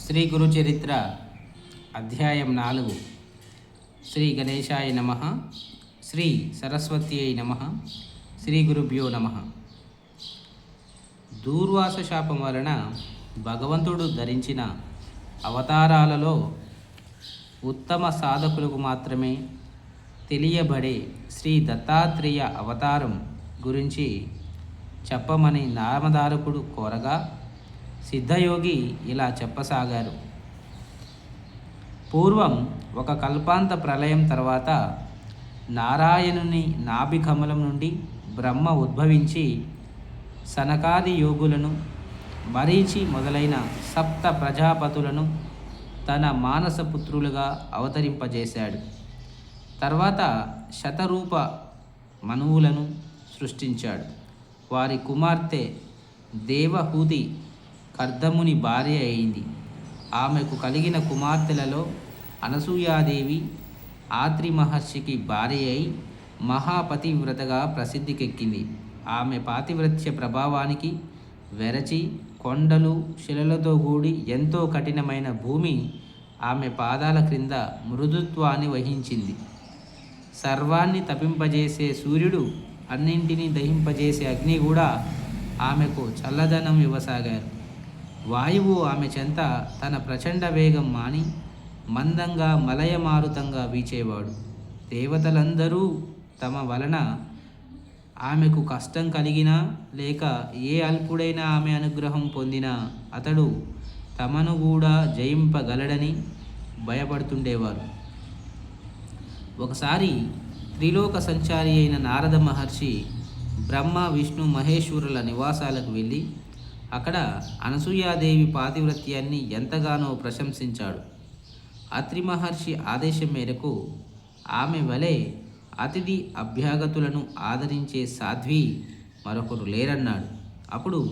శ్రీ గురు చరిత్ర అధ్యాయం 4. శ్రీ గణేశాయ నమ. శ్రీ సరస్వత్యై నమ. శ్రీ గురుభ్యో నమ. దూర్వాస శాపం వలన భగవంతుడు ధరించిన అవతారాలలో ఉత్తమ సాధకులకు మాత్రమే తెలియబడే శ్రీ దత్తాత్రేయ అవతారం గురించి చెప్పమని నామధారకుడు కోరగా సిద్ధయోగి ఇలా చెప్పసాగారు. పూర్వం ఒక కల్పాంత ప్రళయం తర్వాత నారాయణుని నాభికమలం నుండి బ్రహ్మ ఉద్భవించి సనకాది యోగులను, మరీచి మొదలైన సప్త ప్రజాపతులను తన మానసపుత్రులుగా అవతరింపజేశాడు. తర్వాత శతరూప మనువులను సృష్టించాడు. వారి కుమార్తె దేవహూతి కర్దముని భార్య అయింది. ఆమెకు కలిగిన కుమార్తెలలో అనసూయాదేవి ఆత్రి మహర్షికి భార్య అయి మహాపతివ్రతగా ప్రసిద్ధికెక్కింది. ఆమె పాతివ్రత్య ప్రభావానికి వెరచి కొండలు శిలలతో కూడి ఎంతో కఠినమైన భూమి ఆమె పాదాల క్రింద మృదుత్వాన్ని వహించింది. సర్వాన్ని తపింపజేసే సూర్యుడు, అన్నింటినీ దహింపజేసే అగ్ని కూడా ఆమెకు చల్లదనం ఇవ్వసాగారు. వాయువు ఆమె చెంత తన ప్రచండ వేగం మాని మందంగా మలయమారుతంగా వీచేవాడు. దేవతలందరూ తమ వలన ఆమెకు కష్టం కలిగినా లేక ఏ అల్పుడైనా ఆమె అనుగ్రహం పొందినా అతడు తమను కూడా జయింపగలడని భయపడుతుండేవారు. ఒకసారి త్రిలోక సంచారి అయిన నారద మహర్షి బ్రహ్మ, విష్ణు, మహేశ్వరుల నివాసాలకు వెళ్ళి అక్కడ అనసూయాదేవి పాతివ్రత్యాన్ని ఎంతగానో ప్రశంసించాడు. అత్రి మహర్షి ఆదేశం మేరకు ఆమె వలె అతిథి అభ్యాగతులను ఆదరించే సాధ్వి మరొకరు లేరన్నాడు. అప్పుడు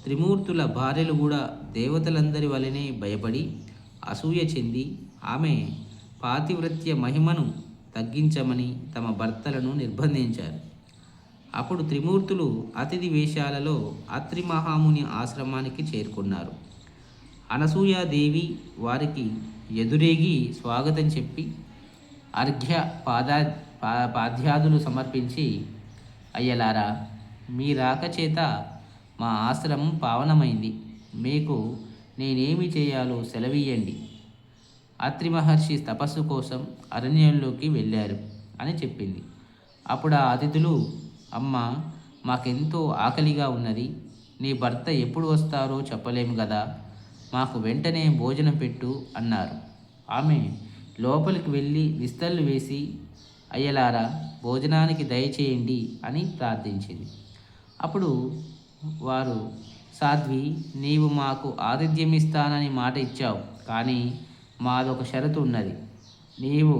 త్రిమూర్తుల భార్యలు కూడా దేవతలందరి వలనే భయపడి అసూయ చెంది ఆమె పాతివ్రత్య మహిమను తగ్గించమని తమ భర్తలను నిర్బంధించారు. అప్పుడు త్రిమూర్తులు అతిథి వేషాలలో అత్రి మహాముని ఆశ్రమానికి చేరుకున్నారు. అనసూయాదేవి వారికి ఎదురేగి స్వాగతం చెప్పి అర్ఘ్య పాద్యాదులు సమర్పించి, అయ్యలారా, మీ రాక చేత మా ఆశ్రమం పావనమైంది. మీకు నేనేమి చేయాలో సెలవీయండి. అత్రి మహర్షి తపస్సు కోసం అరణ్యంలోకి వెళ్ళారు అని చెప్పింది. అప్పుడు ఆ అతిథులు, అమ్మ, మాకెంతో ఆకలిగా ఉన్నది. నీ భర్త ఎప్పుడు వస్తారో చెప్పలేము కదా, మాకు వెంటనే భోజనం పెట్టు అన్నారు. ఆమె లోపలికి వెళ్ళి విస్తళ్ళు వేసి, అయ్యలారా, భోజనానికి దయచేయండి అని ప్రార్థించింది. అప్పుడు వారు, సాధ్వి, నీవు మాకు ఆతిథ్యమిస్తానని మాట ఇచ్చావు, కానీ మాదొక షరతు ఉన్నది. నీవు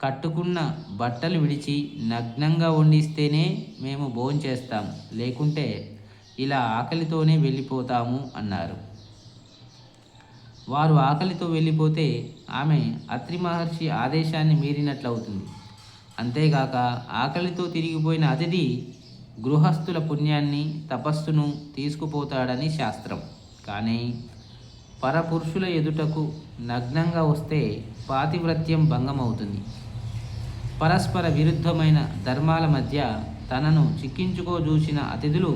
కట్టుకున్న బట్టలు విడిచి నగ్నంగా వండిస్తేనే మేము భోంచేస్తాము, లేకుంటే ఇలా ఆకలితోనే వెళ్ళిపోతాము అన్నారు. వారు ఆకలితో వెళ్ళిపోతే ఆమె అత్రి మహర్షి ఆదేశాన్ని మీరినట్లవుతుంది. అంతేగాక ఆకలితో తిరిగిపోయిన అతిథి గృహస్థుల పుణ్యాన్ని, తపస్సును తీసుకుపోతాడని శాస్త్రం. కానీ పరపురుషుల ఎదుటకు నగ్నంగా వస్తే పాతివ్రత్యం భంగమవుతుంది. పరస్పర విరుద్ధమైన ధర్మాల మధ్య తనను చిక్కించుకోజూసిన అతిథులు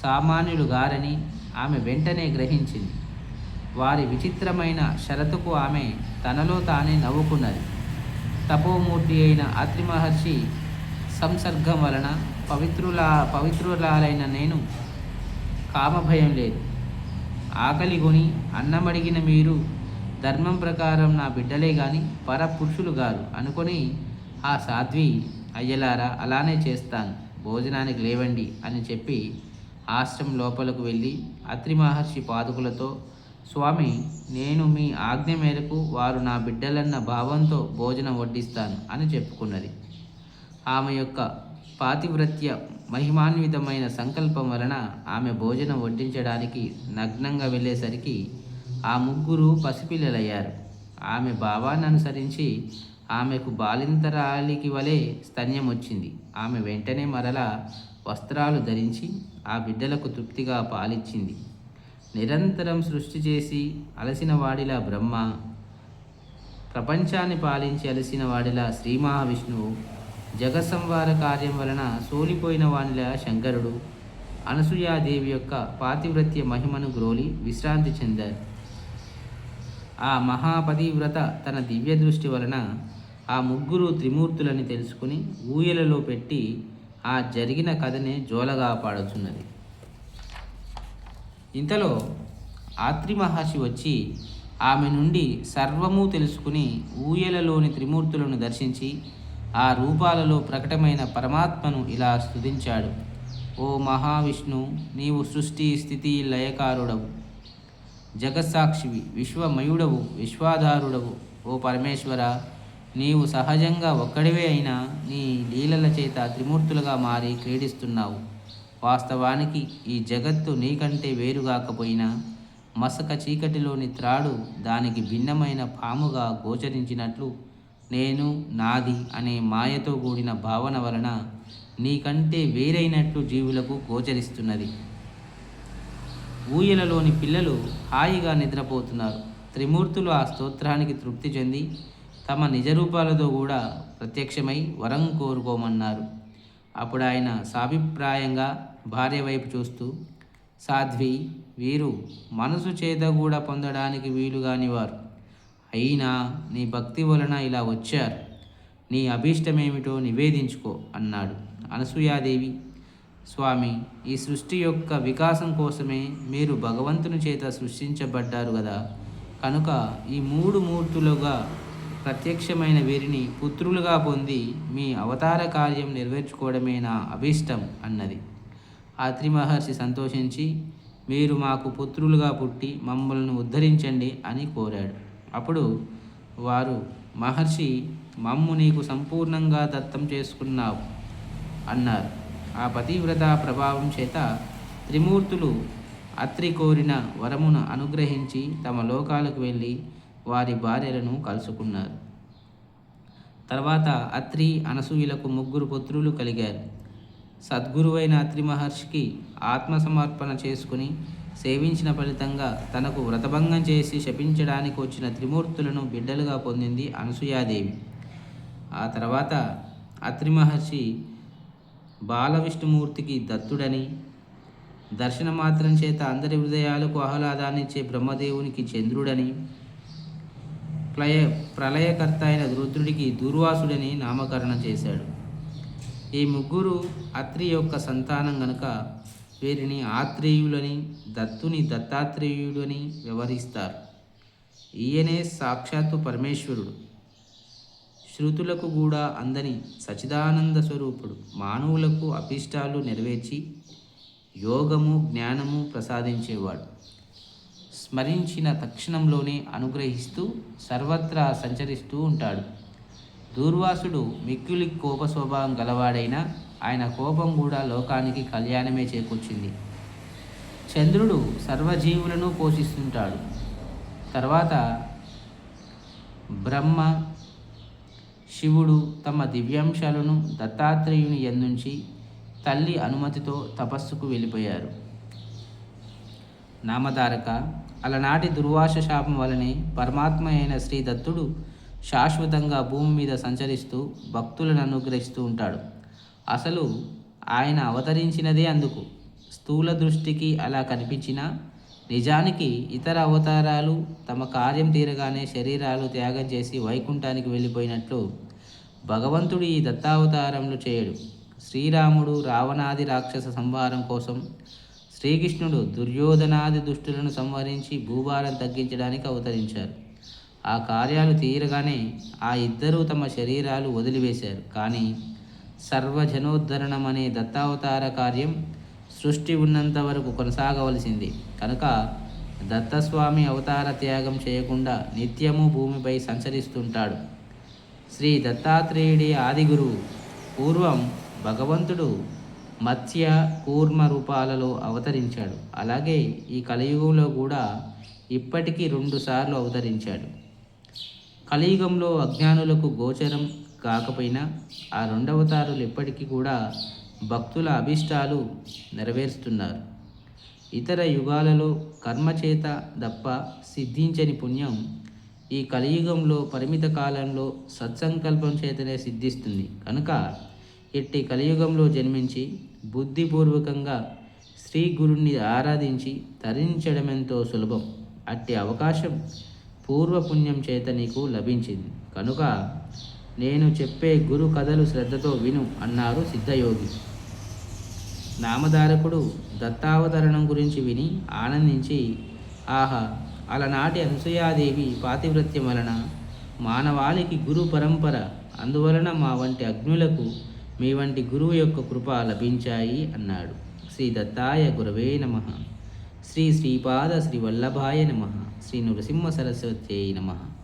సామాన్యులు గారని ఆమె వెంటనే గ్రహించింది. వారి విచిత్రమైన షరతుకు ఆమె తనలో తానే నవ్వుకున్నది. తపోమూర్తి అయిన అత్రి మహర్షి సంసర్గం వలన పవిత్రురాలైన నేను కామభయం లేదు. ఆకలిగొని అన్నమడిగిన మీరు ధర్మం ప్రకారం నా బిడ్డలే గాని పరపురుషులు గారు అనుకొని ఆ సాధ్వి, అయ్యలారా, అలానే చేస్తాను, భోజనానికి లేవండి అని చెప్పి ఆశ్రమం లోపలకు వెళ్ళి అత్రి మహర్షి పాదుకులతో, స్వామి, నేను మీ ఆజ్ఞ మేరకు వారు నా బిడ్డలన్న భావంతో భోజనం వడ్డిస్తాను అని చెప్పుకున్నది. ఆమె యొక్క పాతివ్రత్య మహిమాన్వితమైన సంకల్పం వలన ఆమె భోజనం వడ్డించడానికి నగ్నంగా వెళ్ళేసరికి ఆ ముగ్గురు పసిపిల్లలయ్యారు. ఆమె భావాన్ని అనుసరించి ఆమెకు బాలింతరాలికి వలె స్తన్యం వచ్చింది. ఆమె వెంటనే మరలా వస్త్రాలు ధరించి ఆ బిడ్డలకు తృప్తిగా పాలిచ్చింది. నిరంతరం సృష్టి చేసి అలసిన వాడిలా బ్రహ్మ, ప్రపంచాన్ని పాలించి అలసిన వాడిలా శ్రీ మహావిష్ణువు, జగత్సంహార కార్యం వలన సోలిపోయిన వానిలా శంకరుడు అనసూయాదేవి యొక్క పాతివ్రత్య మహిమను గ్రోలి విశ్రాంతి చెందారు. ఆ మహాపతివ్రత తన దివ్య దృష్టి వలన ఆ ముగ్గురు త్రిమూర్తులని తెలుసుకుని ఊయలలో పెట్టి ఆ జరిగిన కథనే జోలగా పాడుతున్నది. ఇంతలో ఆత్రి మహర్షి వచ్చి ఆమె నుండి సర్వము తెలుసుకుని ఊయలలోని త్రిమూర్తులను దర్శించి ఆ రూపాలలో ప్రకటమైన పరమాత్మను ఇలా స్తుతించాడు. ఓ మహావిష్ణు, నీవు సృష్టి స్థితి లయకారుడవు, జగత్సాక్షివి, విశ్వమయుడవు, విశ్వాధారుడవు. ఓ పరమేశ్వర, నీవు సహజంగా ఒక్కడివే అయినా నీ లీలల చేత త్రిమూర్తులుగా మారి క్రీడిస్తున్నావు. వాస్తవానికి ఈ జగత్తు నీకంటే వేరుగాకపోయినా మసక చీకటిలోని త్రాడు దానికి భిన్నమైన పాముగా గోచరించినట్లు నేను నాది అనే మాయతో కూడిన భావన వలన నీకంటే వేరైనట్లు జీవులకు గోచరిస్తున్నది. ఊయలలోని పిల్లలు హాయిగా నిద్రపోతున్నారు. త్రిమూర్తులు ఆ స్తోత్రానికి తృప్తి చెంది తమ నిజరూపాలతో కూడా ప్రత్యక్షమై వరం కోరుకోమన్నారు. అప్పుడు ఆయన సాభిప్రాయంగా భార్య వైపు చూస్తూ, సాధ్వి, వీరు మనసు చేత కూడా పొందడానికి వీలుగాని వారు, అయినా నీ భక్తి వలన ఇలా వచ్చారు. నీ అభీష్టమేమిటో నివేదించుకో అన్నాడు. అనసూయాదేవి, స్వామి, ఈ సృష్టి యొక్క వికాసం కోసమే మీరు భగవంతుని చేత సృష్టించబడ్డారు కదా, కనుక ఈ మూడు మూర్తులుగా ప్రత్యక్షమైన వీరిని పుత్రులుగా పొంది మీ అవతార కార్యం నెరవేర్చుకోవడమే నా అభీష్టం అన్నది. ఆత్రి మహర్షి సంతోషించి, మీరు మాకు పుత్రులుగా పుట్టి మమ్మల్ని ఉద్ధరించండి అని కోరాడు. అప్పుడు వారు, మహర్షి, మమ్ము నీకు సంపూర్ణంగా దత్తం చేసుకున్నావు అన్నారు. ఆ పతివ్రత ప్రభావం చేత త్రిమూర్తులు అత్రి కోరిన వరమును అనుగ్రహించి తమ లోకాలకు వెళ్ళి వారి భార్యలను కలుసుకున్నారు. తర్వాత అత్రి అనసూయలకు ముగ్గురు పుత్రులు కలిగారు. సద్గురువైన అత్రి మహర్షికి ఆత్మసమర్పణ చేసుకుని సేవించిన ఫలితంగా తనకు వ్రతభంగం చేసి శపించడానికి వచ్చిన త్రిమూర్తులను బిడ్డలుగా పొందింది అనసూయాదేవి. ఆ తర్వాత అత్రి మహర్షి బాలవిష్ణుమూర్తికి దత్తుడని, దర్శన మాత్రం చేత అందరి హృదయాలకు ఆహ్లాదాన్నిచ్చే బ్రహ్మదేవునికి చంద్రుడని, ప్రళయకర్త అయిన రుద్రుడికి దూర్వాసుడని నామకరణం చేశాడు. ఈ ముగ్గురు అత్రి యొక్క సంతానం గనుక వీరిని ఆత్రేయులని, దత్తుని దత్తాత్రేయుడని వ్యవహరిస్తారు. ఈయనే సాక్షాత్తు పరమేశ్వరుడు, శృతులకు కూడా అందని సచిదానంద స్వరూపుడు. మానవులకు అభిష్టాలు నెరవేర్చి యోగము జ్ఞానము ప్రసాదించేవాడు. స్మరించిన తక్షణంలోనే అనుగ్రహిస్తూ సర్వత్రా సంచరిస్తూ ఉంటాడు. దూర్వాసుడు మిక్కిలి కోప స్వభావం గలవాడైనా ఆయన కోపం కూడా లోకానికి కళ్యాణమే చేకూర్చింది. చంద్రుడు సర్వజీవులను పోషిస్తుంటాడు. తర్వాత బ్రహ్మ, శివుడు తమ దివ్యాంశాలను దత్తాత్రేయుని యందుంచి తల్లి అనుమతితో తపస్సుకు వెళ్ళిపోయారు. నామధారక, అలనాటి దుర్వాస శాపం వలనే పరమాత్మ అయిన శ్రీ దత్తుడు శాశ్వతంగా భూమి మీద సంచరిస్తూ భక్తులను అనుగ్రహిస్తూ ఉంటాడు. అసలు ఆయన అవతరించినదే అందుకు. స్థూల దృష్టికి అలా కనిపించినా నిజానికి ఇతర అవతారాలు తమ కార్యం తీరగానే శరీరాలు త్యాగం చేసి వైకుంఠానికి వెళ్ళిపోయినట్లు భగవంతుడు ఈ దత్తావతారంలో చేయడు. శ్రీరాముడు రావణాది రాక్షస సంహారం కోసం, శ్రీకృష్ణుడు దుర్యోధనాది దుష్టులను సంహరించి భూభారం తగ్గించడానికి అవతరించారు. ఆ కార్యాలు తీరగానే ఆ ఇద్దరూ తమ శరీరాలు వదిలివేశారు. కానీ సర్వజనోద్ధరణం అనే దత్తావతార కార్యం సృష్టి ఉన్నంత వరకు కొనసాగవలసింది. కనుక దత్తస్వామి అవతార త్యాగం చేయకుండా నిత్యము భూమిపై సంచరిస్తుంటాడు. శ్రీ దత్తాత్రేయుడి ఆది గురువు. పూర్వం భగవంతుడు మత్స్య కూర్మ రూపాలలో అవతరించాడు. అలాగే ఈ కలియుగంలో కూడా ఇప్పటికీ 2 సార్లు అవతరించాడు. కలియుగంలో అజ్ఞానులకు గోచరం కాకపోయినా ఆ 2 అవతారులు ఇప్పటికీ కూడా భక్తుల అభిష్టాలు నెరవేరుస్తున్నారు. ఇతర యుగాలలో కర్మచేత తప్ప సిద్ధించని పుణ్యం ఈ కలియుగంలో పరిమిత కాలంలో సత్సంకల్పం చేతనే సిద్ధిస్తుంది. కనుక ఎట్టి కలియుగంలో జన్మించి బుద్ధిపూర్వకంగా శ్రీ గురుణ్ణి ఆరాధించి తరించడమెంతో సులభం. అట్టి అవకాశం పూర్వపుణ్యం చేత నీకు లభించింది కనుక నేను చెప్పే గురు కథలు శ్రద్ధతో విను అన్నారు సిద్ధయోగి. నామధారకుడు దత్తావతరణం గురించి విని ఆనందించి, ఆహా, అలనాటి అనసూయాదేవి పాతివ్రత్యం వలన మానవాళికి గురు పరంపర, అందువలన మా వంటి అగ్నులకు మీ వంటి గురువు యొక్క కృప లభించాయి అన్నాడు. శ్రీ దత్తాయ గురవే నమః. శ్రీ శ్రీపాద శ్రీ వల్లభాయ నమః. శ్రీ నృసింహ సరస్వత్యై నమః.